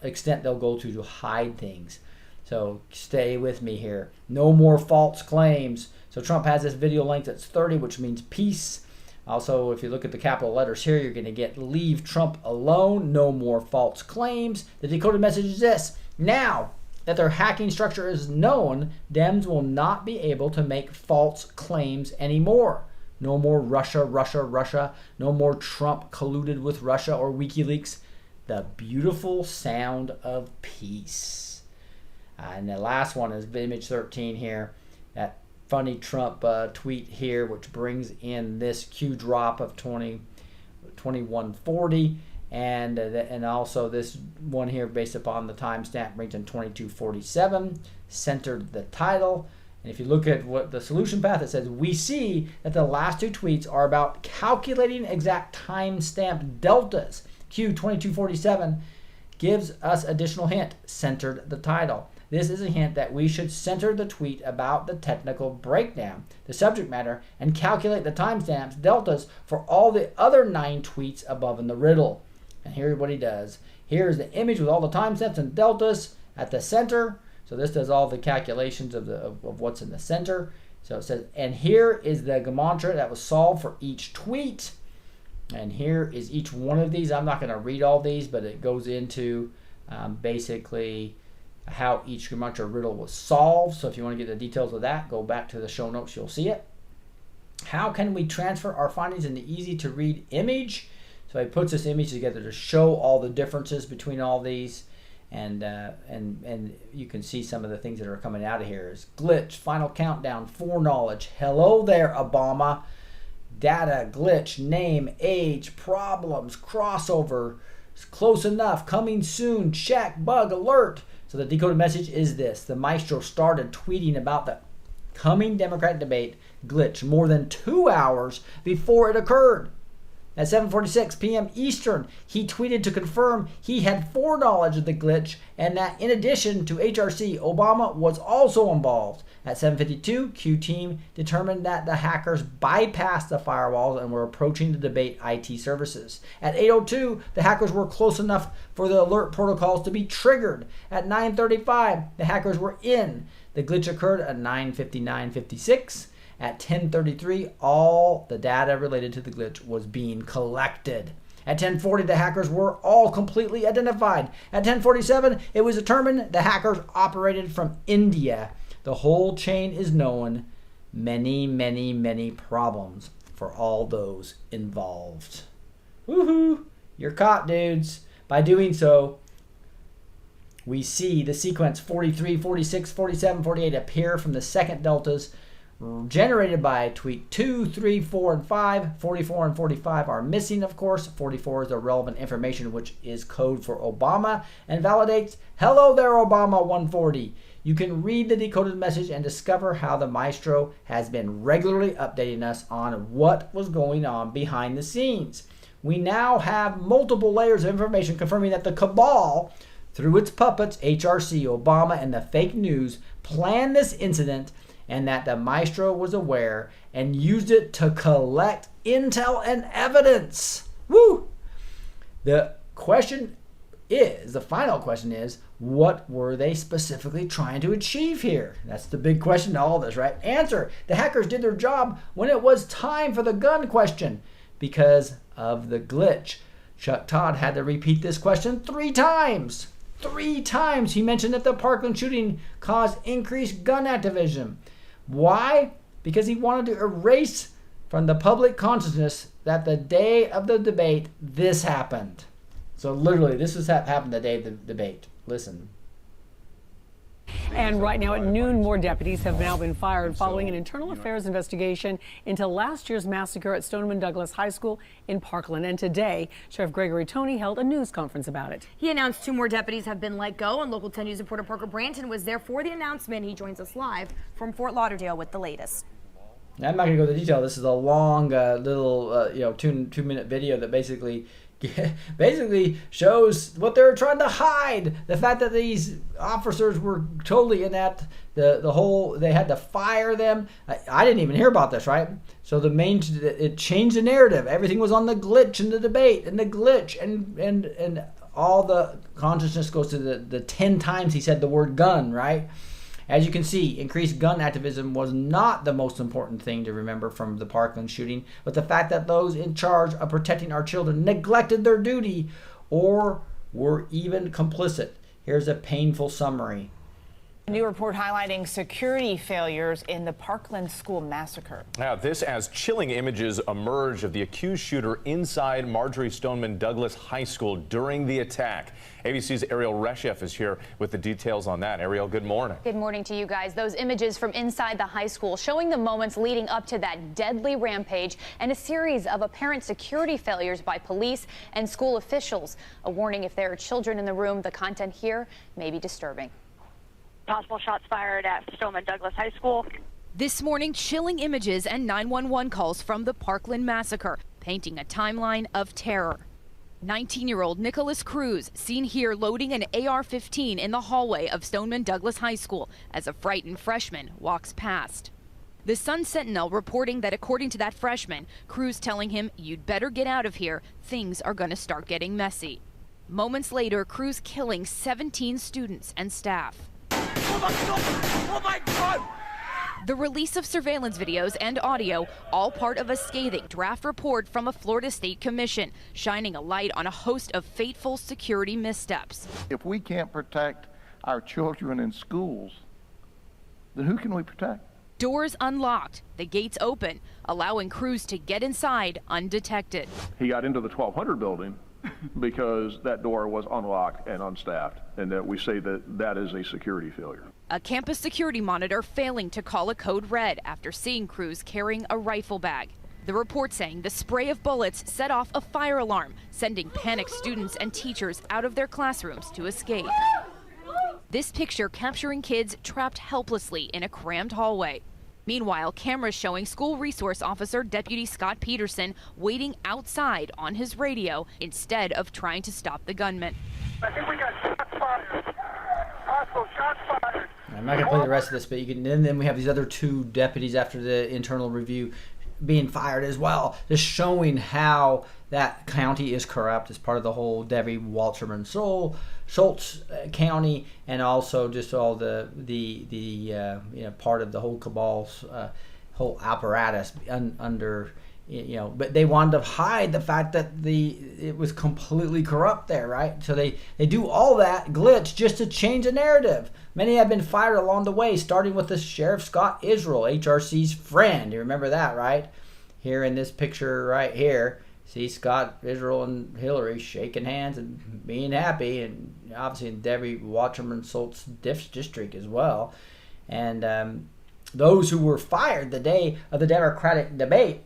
extent they'll go to hide things. So stay with me here. No more false claims. So Trump has this video length that's 30, which means peace. Also, if you look at the capital letters here, you're going to get leave Trump alone, no more false claims. The decoded message is this: now that their hacking structure is known, Dems will not be able to make false claims anymore. No more Russia, Russia, Russia. No more Trump colluded with Russia or WikiLeaks. The beautiful sound of peace. And the last one is image 13 here. That funny Trump tweet here, which brings in this Q drop of 2140, and also this one here based upon the timestamp brings in 2247, centered the title. And if you look at what the solution path, it says we see that the last two tweets are about calculating exact timestamp deltas. Q2247 gives us additional hint, centered the title. This is a hint that we should center the tweet about the technical breakdown, the subject matter, and calculate the timestamps, deltas, for all the other 9 tweets above in the riddle. And here's what he does. Here's the image with all the timestamps and deltas at the center. So this does all the calculations of what's in the center. So it says, and here is the gematria that was solved for each tweet. And here is each one of these. I'm not going to read all these, but it goes into basically how each gematria riddle was solved. So if you want to get the details of that, go back to the show notes, you'll see it. How can we transfer our findings into easy to read image? So he puts this image together to show all the differences between all these, and you can see some of the things that are coming out of here. Is glitch, final countdown, foreknowledge, hello there Obama, data, glitch, name, age, problems, crossover, close enough, coming soon, check, bug, alert. So the decoded message is this: the maestro started tweeting about the coming Democratic debate glitch more than 2 hours before it occurred. At 7:46 p.m. Eastern, he tweeted to confirm he had foreknowledge of the glitch and that in addition to HRC, Obama was also involved. At 7:52, Q team determined that the hackers bypassed the firewalls and were approaching the debate IT services. At 8:02, the hackers were close enough for the alert protocols to be triggered. At 9:35, the hackers were in. The glitch occurred at 9:59:56. At 10:33, all the data related to the glitch was being collected. At 10:40, the hackers were all completely identified. At 10:47, it was determined the hackers operated from India. The whole chain is known. Many, many, many problems for all those involved. Woohoo! You're caught, dudes. By doing so, we see the sequence 43, 46, 47, 48 appear from the second deltas generated by tweet 2, 3, 4, and 5. 44 and 45 are missing, of course. 44 is the relevant information, which is code for Obama and validates hello there Obama 140. You can read the decoded message and discover how the maestro has been regularly updating us on what was going on behind the scenes. We now have multiple layers of information confirming that the cabal, through its puppets, HRC, Obama, and the fake news, planned this incident, and that the maestro was aware and used it to collect intel and evidence. Woo! The final question is, what were they specifically trying to achieve here? That's the big question to all this, right? Answer: the hackers did their job when it was time for the gun question because of the glitch. Chuck Todd had to repeat this question 3 times. 3 times he mentioned that the Parkland shooting caused increased gun activism. Why? Because he wanted to erase from the public consciousness that the day of the debate, this happened. So literally, this has happened the day of the debate. Listen. And right now at noon, more deputies have now been fired following an internal affairs investigation into last year's massacre at Stoneman Douglas High School in Parkland. And today, Sheriff Gregory Toney held a news conference about it. He announced 2 more deputies have been let go, and Local 10 News reporter Parker Branton was there for the announcement. He joins us live from Fort Lauderdale with the latest. I'm not going to go into detail. This is a long little 2-minute video that basically shows what they're trying to hide. The fact that these officers were totally inept. They had to fire them. I didn't even hear about this, right? So it changed the narrative. Everything was on the glitch in the debate and the glitch and all the consciousness goes to the 10 times he said the word gun, right? As you can see, increased gun activism was not the most important thing to remember from the Parkland shooting, but the fact that those in charge of protecting our children neglected their duty or were even complicit. Here's a painful summary. A new report highlighting security failures in the Parkland school massacre. Now, this as chilling images emerge of the accused shooter inside Marjorie Stoneman Douglas High School during the attack. ABC's Ariel Reshef is here with the details on that. Ariel, good morning. Good morning to you guys. Those images from inside the high school showing the moments leading up to that deadly rampage and a series of apparent security failures by police and school officials. A warning: if there are children in the room, the content here may be disturbing. Possible shots fired at Stoneman Douglas High School. This morning, chilling images and 911 calls from the Parkland massacre, painting a timeline of terror. 19-year-old Nicholas Cruz seen here loading an AR-15 in the hallway of Stoneman Douglas High School as a frightened freshman walks past. The Sun-Sentinel reporting that according to that freshman, Cruz telling him, "You'd better get out of here, things are going to start getting messy." Moments later, Cruz killing 17 students and staff. Oh my God! The release of surveillance videos and audio, all part of a scathing draft report from a Florida State Commission, shining a light on a host of fateful security missteps. If we can't protect our children in schools, then who can we protect? Doors unlocked, the gates open, allowing crews to get inside undetected. He got into the 1200 building because that door was unlocked and unstaffed, and that we say that that is a security failure. A campus security monitor failing to call a code red after seeing crews carrying a rifle bag. The report saying the spray of bullets set off a fire alarm, sending panicked students and teachers out of their classrooms to escape. This picture capturing kids trapped helplessly in a crammed hallway. Meanwhile, cameras showing school resource officer Deputy Scott Peterson waiting outside on his radio instead of trying to stop the gunman. I think we got shots fired. Possible shots fired. I'm not going to play the rest of this, but you can. And then we have these other two deputies after the internal review being fired as well, just showing how that county is corrupt as part of the whole Debbie Wasserman Schultz County, and also just all the part of the whole Cabal's whole apparatus under. But they wanted to hide the fact that it was completely corrupt there, right? So they do all that glitch just to change the narrative. Many have been fired along the way, starting with the Sheriff Scott Israel, HRC's friend. You remember that, right? Here in this picture right here, see Scott Israel and Hillary shaking hands and being happy, and obviously in Debbie Wasserman Schultz district as well. And those who were fired the day of the Democratic debate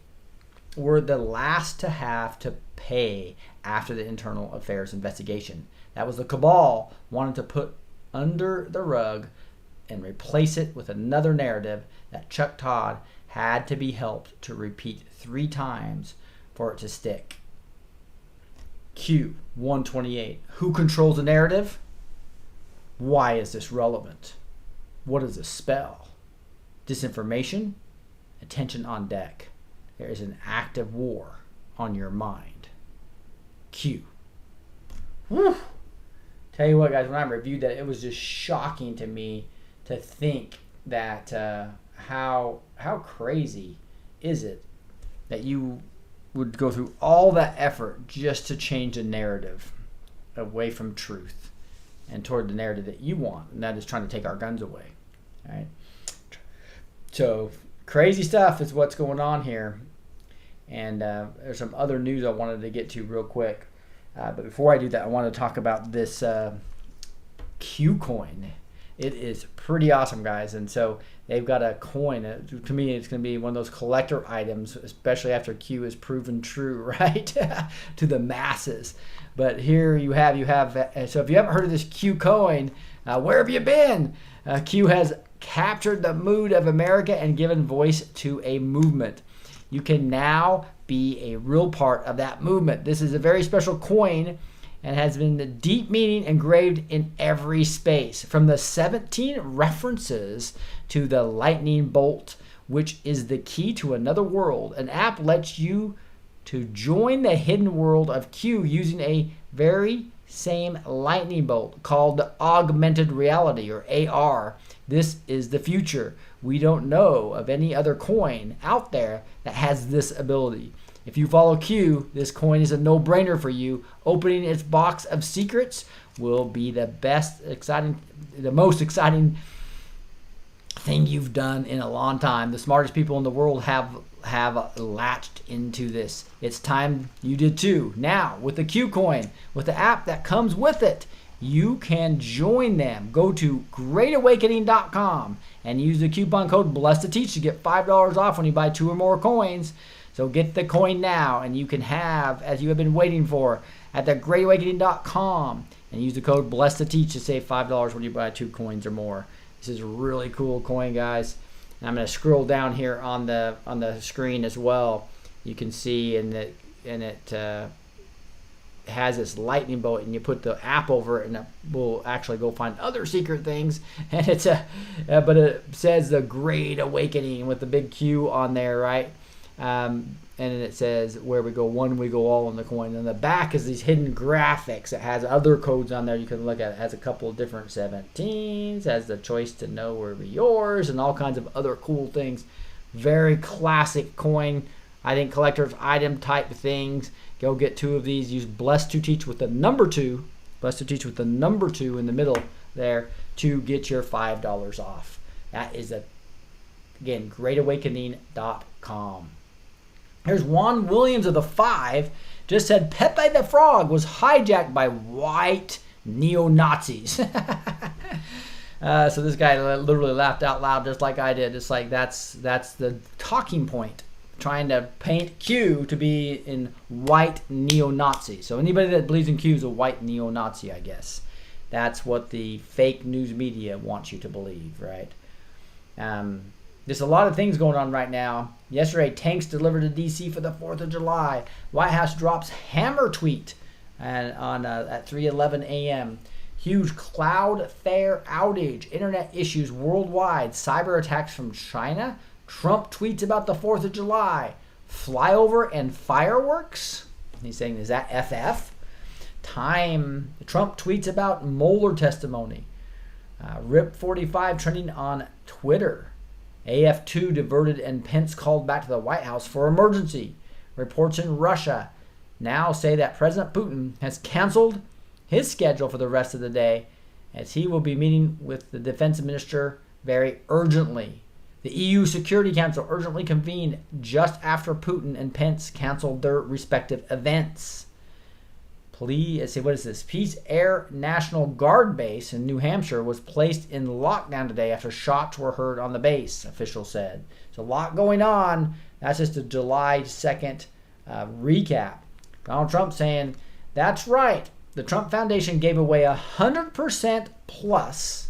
were the last to have to pay after the internal affairs investigation. That was the Cabal wanted to put under the rug and replace it with another narrative that Chuck Todd had to be helped to repeat 3 times for it to stick. Q 128. Who controls the narrative? Why is this relevant? What does this spell? Disinformation? Attention on deck. There is an active war on your mind. Q. Whew. Tell you what, guys, when I reviewed that, it was just shocking to me to think that how crazy is it that you would go through all that effort just to change the narrative away from truth and toward the narrative that you want, and that is trying to take our guns away. All right. So crazy stuff is what's going on here. And there's some other news I wanted to get to real quick. But before I do that, I want to talk about this Q coin. It is pretty awesome, guys. And so they've got a coin. To me, it's going to be one of those collector items, especially after Q is proven true, right, to the masses. But here you have. So if you haven't heard of this Q coin, where have you been? Q has captured the mood of America and given voice to a movement. You can now be a real part of that movement. This is a very special coin and has been the deep meaning engraved in every space, from the 17 references to the lightning bolt, which is the key to another world. An app lets you to join the hidden world of Q using a very same lightning bolt called augmented reality, or AR. This is the future. We don't know of any other coin out there that has this ability. If you follow Q, this coin is a no-brainer for you. Opening its box of secrets will be the most exciting thing you've done in a long time. The smartest people in the world have latched into this. It's time you did too. Now, with the Q coin, with the app that comes with it, you can join them. Go to greatawakening.com and use the coupon code BLESSEDTOTEACH to get $5 off when you buy 2 or more coins. So get the coin now, and you can have, as you have been waiting for, at the greatawakening.com, and use the code BLESSEDTOTEACH to save $5 when you buy 2 coins or more. This is a really cool coin, guys. And I'm going to scroll down here on the screen as well. You can see it has this lightning bolt, and you put the app over it, and it will actually go find other secret things. And but it says the Great Awakening with the big Q on there, right? And then it says where we go one, we go all on the coin. And the back is these hidden graphics. It has other codes on there you can look at. It has a couple of different 17s, has the choice to know where be yours, and all kinds of other cool things. Very classic coin. I think collector's item type things. Go get 2 of these. Use Blessed to Teach with the number 2. Blessed to Teach with the number 2 in the middle there to get your $5 off. That is, again, greatawakening.com. Here's Juan Williams of the 5, just said Pepe the Frog was hijacked by white neo-Nazis. So this guy literally laughed out loud just like I did. It's like that's the talking point, trying to paint Q to be in white neo-Nazi. So anybody that believes in Q is a white neo-Nazi, I guess. That's what the fake news media wants you to believe, right? There's a lot of things going on right now. Yesterday, tanks delivered to D.C. for the 4th of July. White House drops hammer tweet at 3:11 a.m. Huge Cloudflare outage. Internet issues worldwide. Cyber attacks from China. Trump tweets about the 4th of July. Flyover and fireworks. He's saying, is that FF? Time. Trump tweets about Mueller testimony. RIP 45 trending on Twitter. AF2 diverted and Pence called back to the White House for emergency. Reports in Russia now say that President Putin has canceled his schedule for the rest of the day, as he will be meeting with the defense minister very urgently. The EU Security Council urgently convened just after Putin and Pence canceled their respective events. Let's see, what is this? Peace Air National Guard Base in New Hampshire was placed in lockdown today after shots were heard on the base, officials said. So a lot going on. That's just a July 2nd recap. Donald Trump saying, that's right. The Trump Foundation gave away 100% plus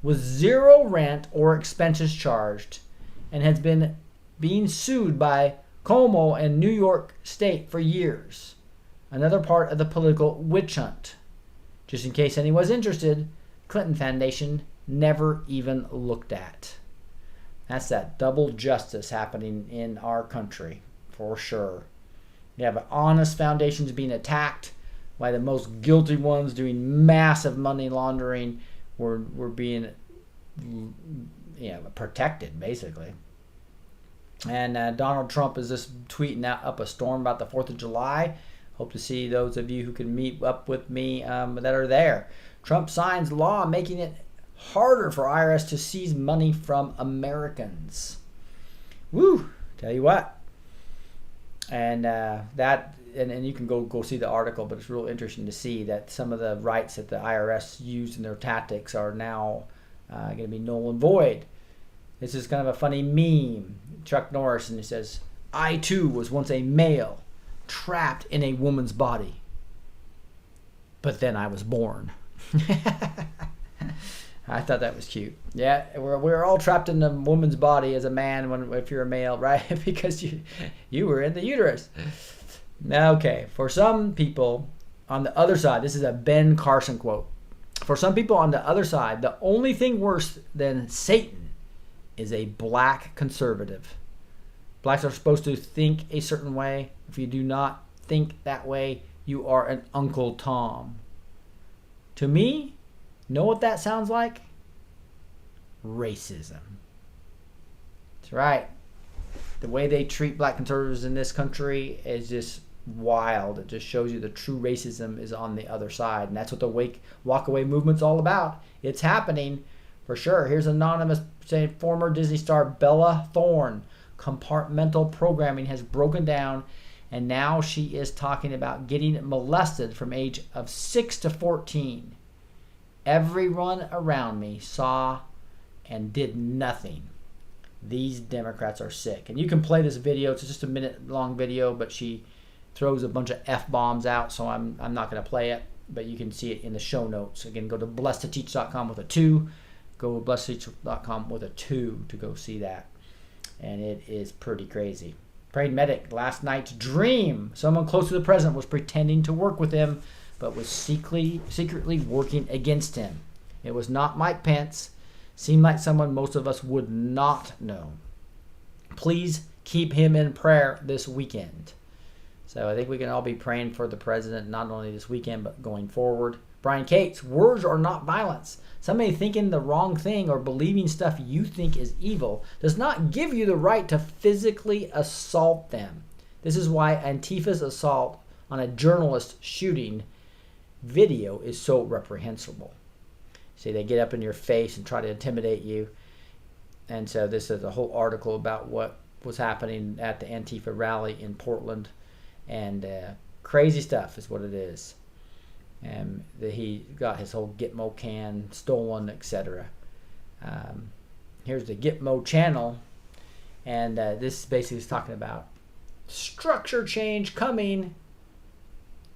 with zero rent or expenses charged, and has been being sued by Cuomo and New York State for years. Another part of the political witch hunt. Just in case anyone's interested, Clinton Foundation never even looked at. That's that double justice happening in our country, for sure. You have honest foundations being attacked, while the most guilty ones doing massive money laundering were being protected, basically. And Donald Trump is just tweeting out up a storm about the 4th of July. Hope to see those of you who can meet up with me that are there. Trump signs law making it harder for IRS to seize money from Americans. Woo! Tell you what. And and you can go see the article, but it's real interesting to see that some of the rights that the IRS used in their tactics are now going to be null and void. This is kind of a funny meme. Chuck Norris, and he says, I too was once a male trapped in a woman's body, but then I was born. I thought that was cute. Yeah, we're all trapped in a woman's body as a man if you're a male, right? Because you were in the uterus. Okay, for some people on the other side, this is a Ben Carson quote. For some people on the other side, the only thing worse than Satan is a black conservative. Blacks are supposed to think a certain way. If you do not think that way, you are an Uncle Tom. To me, know what that sounds like? Racism. That's right. The way they treat black conservatives in this country is just wild. It just shows you the true racism is on the other side. And that's what the walk away movement's all about. It's happening for sure. Here's anonymous saying former Disney star Bella Thorne. Compartmental programming has broken down, and now she is talking about getting molested from age of 6 to 14. Everyone around me saw and did nothing. These Democrats are sick. And you can play this video. It's just a minute-long video, but she throws a bunch of F-bombs out, so I'm not going to play it, but you can see it in the show notes. Again, go to blessedtoteach.com with a 2. Go to blessedtoteach.com with a 2 to go see that. And it is pretty crazy. Praying medic, last night's dream. Someone close to the president was pretending to work with him, but was secretly working against him. It was not Mike Pence. Seemed like someone most of us would not know. Please keep him in prayer this weekend. So I think we can all be praying for the president, not only this weekend, but going forward. Brian Cates, words are not violence. Somebody thinking the wrong thing or believing stuff you think is evil does not give you the right to physically assault them. This is why Antifa's assault on a journalist shooting video is so reprehensible. See, they get up in your face and try to intimidate you. And so this is a whole article about what was happening at the Antifa rally in Portland. And crazy stuff is what it is. And he got his whole Gitmo can stolen, etc. Here's the Gitmo channel. And this basically is talking about structure change coming.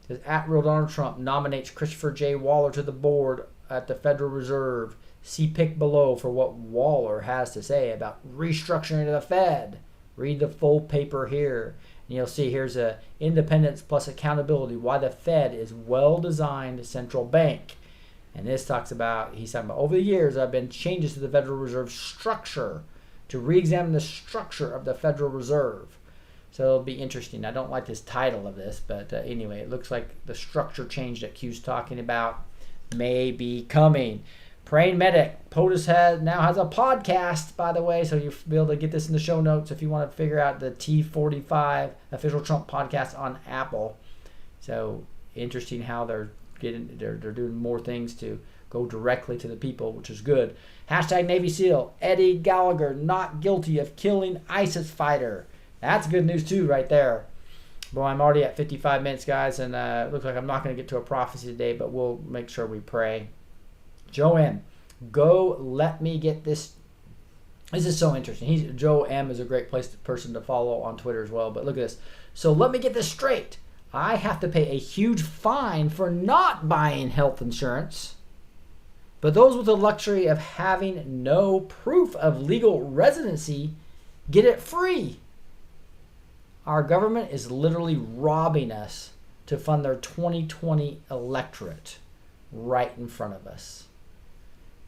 It says, at real Donald Trump nominates Christopher J. Waller to the board at the Federal Reserve. See pic below for what Waller has to say about restructuring of the Fed. Read the full paper here. And you'll see here's a independence plus accountability, why the Fed is well-designed central bank. And this talks about, he's talking about, over the years there have been changes to the Federal Reserve structure to re-examine the structure of the Federal Reserve. So it'll be interesting. I don't like this title of this, but anyway, it looks like the structure change that Q's talking about may be coming. Praying Medic, POTUS now has a podcast, by the way, so you'll be able to get this in the show notes if you want to figure out the T45 official Trump podcast on Apple. So interesting how they're doing more things to go directly to the people, which is good. Hashtag Navy SEAL, Eddie Gallagher not guilty of killing ISIS fighter. That's good news too right there. Boy, I'm already at 55 minutes, guys, and it looks like I'm not going to get to a prophecy today, but we'll make sure we pray. Joe M, go let me get this. This is so interesting. Joe M is a great person to follow on Twitter as well, but look at this. So let me get this straight. I have to pay a huge fine for not buying health insurance, but those with the luxury of having no proof of legal residency get it free. Our government is literally robbing us to fund their 2020 electorate right in front of us.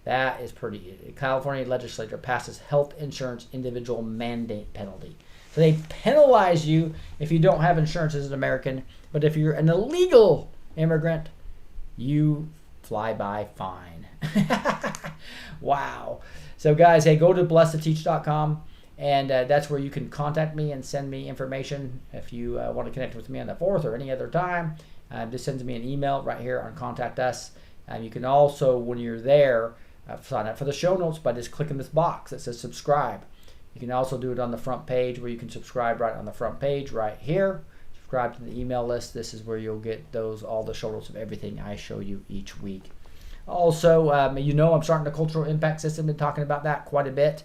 That is pretty. The California legislature passes health insurance individual mandate penalty. So they penalize you if you don't have insurance as an American, but if you're an illegal immigrant, you fly by fine. Wow. So guys, hey, go to blessed2teach.com, and that's where you can contact me and send me information if you want to connect with me on the 4th or any other time. Just send me an email right here on Contact Us. You can also, when you're there, sign up for the show notes by just clicking this box that says subscribe. You can also do it on the front page, where you can subscribe right on the front page right here. Subscribe to the email list. This is where you'll get all the show notes of everything I show you each week. Also, I'm starting the Cultural Impact System. Been talking about that quite a bit.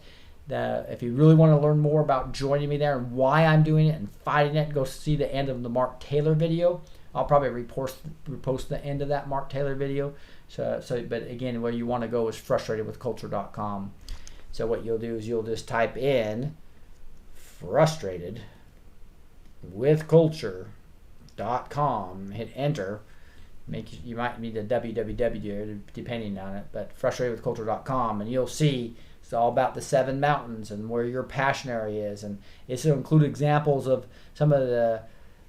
If you really want to learn more about joining me there and why I'm doing it and fighting it, go see the end of the Mark Taylor video. I'll probably repost the end of that Mark Taylor video. But again, where you want to go is frustratedwithculture.com. So what you'll do is you'll just type in frustratedwithculture.com, hit enter. You might need a www depending on it, but frustratedwithculture.com, and you'll see it's all about the 7 mountains and where your passion area is, and it's to include examples of some of the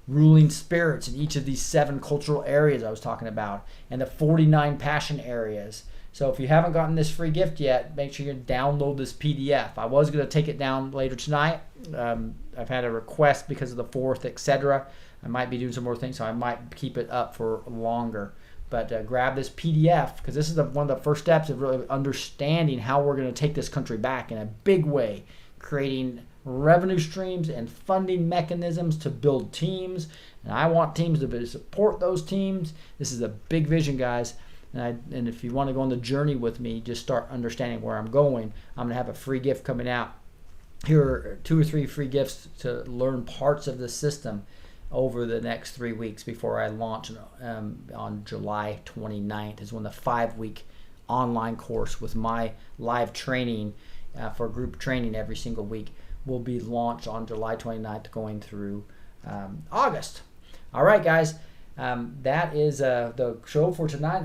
ruling spirits in each of these 7 cultural areas I was talking about, and the 49 passion areas. So if you haven't gotten this free gift yet, make sure you download this PDF. I was going to take it down later tonight. I've had a request because of the 4th, etc. I might be doing some more things, so I might keep it up for longer. But grab this PDF, because this is one of the first steps of really understanding how we're going to take this country back in a big way, creating revenue streams and funding mechanisms to build teams. And I want teams to support those teams. This is a big vision, guys. And if you want to go on the journey with me, just start understanding where I'm going. I'm going to have a free gift coming out. Here are 2 or 3 free gifts to learn parts of the system over the next 3 weeks before I launch on July 29th is when the 5-week online course with my live training for group training every single week will be launched on July 29th going through August. All right, guys. That is the show for tonight.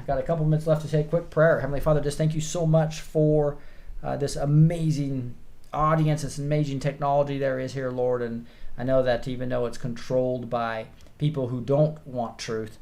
Got a couple minutes left to say a quick prayer. Heavenly Father, just thank you so much for this amazing audience, this amazing technology there is here, Lord. And I know that even though it's controlled by people who don't want truth,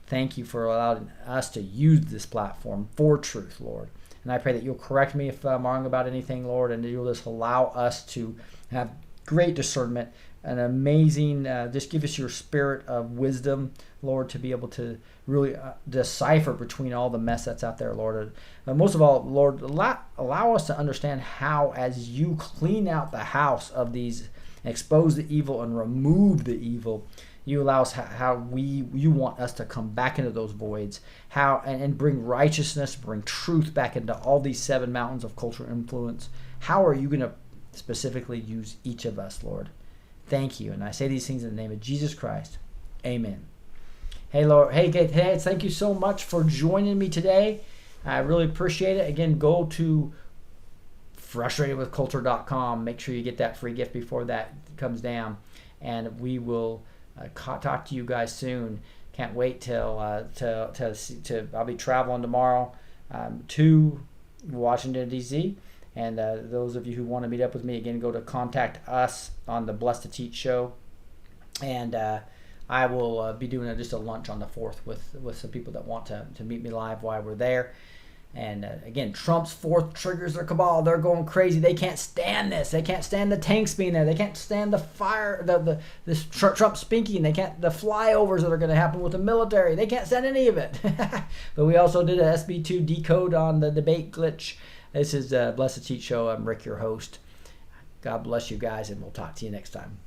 thank you for allowing us to use this platform for truth, Lord. And I pray that you'll correct me if I'm wrong about anything, Lord, and you'll just allow us to have great discernment, an amazing, just give us your spirit of wisdom, Lord, to be able to really decipher between all the mess that's out there, Lord. And most of all, Lord, allow us to understand how, as you clean out the house of these, expose the evil and remove the evil, you allow us how you want us to come back into those voids, and bring righteousness, bring truth back into all these 7 mountains of cultural influence. How are you going to specifically use each of us, Lord? Thank you. And I say these things in the name of Jesus Christ. Amen. Hey, Lord. Hey, thank you so much for joining me today. I really appreciate it. Again, go to frustratedwithculture.com. Make sure you get that free gift before that comes down. And we will talk to you guys soon. Can't wait till I'll be traveling tomorrow to Washington, D.C., and those of you who want to meet up with me, again, go to contact us on the Blessed to Teach show. And I will be doing just a lunch on the 4th with some people that want to meet me live while we're there. And again, Trump's 4th triggers their cabal. They're going crazy. They can't stand this. They can't stand the tanks being there. They can't stand the fire, this Trump speaking. They can't, the flyovers that are going to happen with the military. They can't stand any of it. But we also did a SB2 decode on the debate glitch. This is Blessed Teach Show. I'm Rick, your host. God bless you guys, and we'll talk to you next time.